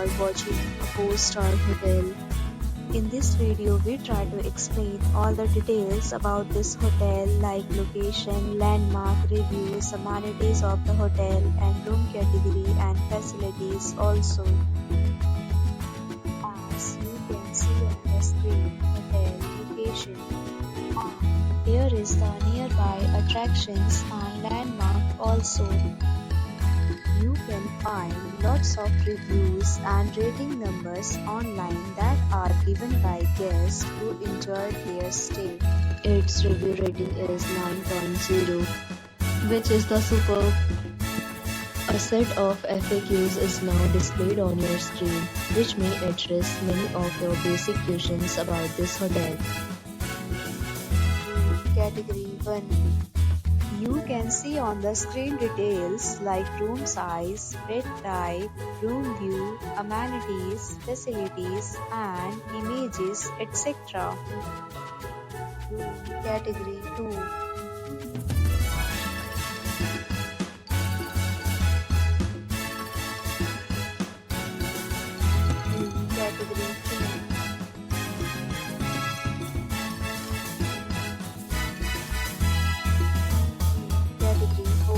are watching a 4-star hotel. In this video, we try to explain all the details about this hotel like location, landmark, reviews, amenities of the hotel and room category and facilities also. As you can see on the screen, hotel location. Here is the nearby attractions and landmark also. You can find lots of reviews and rating numbers online that are given by guests who enjoyed their stay. Its review rating is 9.0, which is the superb. A set of FAQs is now displayed on your screen, which may address many of your basic questions about this hotel. Category 1. You can see on the screen details like room size, bed type, room view, amenities, facilities, and images, etc. Category 2. Category 3. Category 4.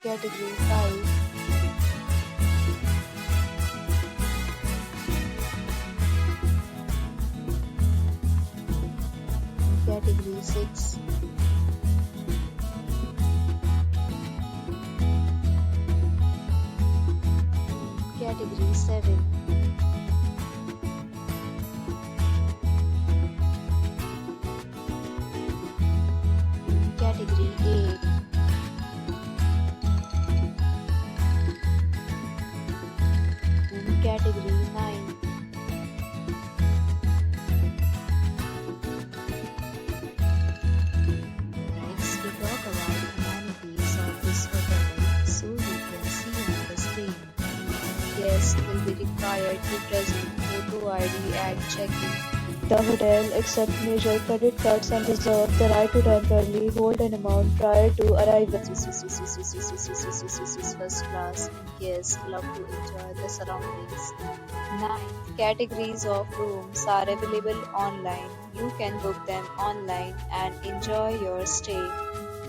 Category 5. Category 6. Category 7. Category 8. Category 9. Next, we talk about amenities of this hotel, so you can see on the screen. Guests will be required to present photo ID at check-in. The hotel accepts major credit cards and reserves the right to temporarily hold an amount prior to arrival. First class guests love to enjoy the surroundings. 9. Categories of rooms are available online. You can book them online and enjoy your stay.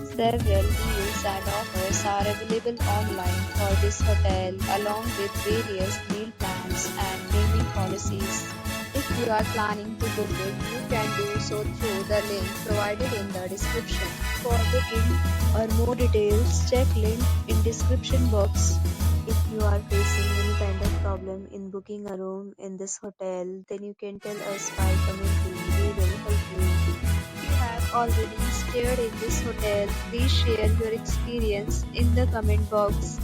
Several deals and offers are available online for this hotel along with various meal plans and payment policies. If you are planning to book it, you can do so through the link provided in the description. For booking or more details, check link in description box. If you are facing any kind of problem in booking a room in this hotel, then you can tell us by commenting. We will help you. If you have already stayed in this hotel, please share your experience in the comment box.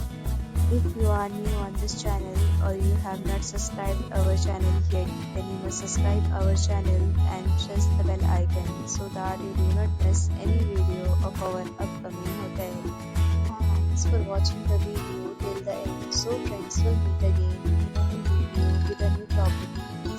If you are new on this channel or you have not subscribed our channel yet, then you must subscribe our channel and press the bell icon so that you do not miss any video of our upcoming hotel. Thanks for watching the video till the end. So friends, will meet again in a new video with a new property.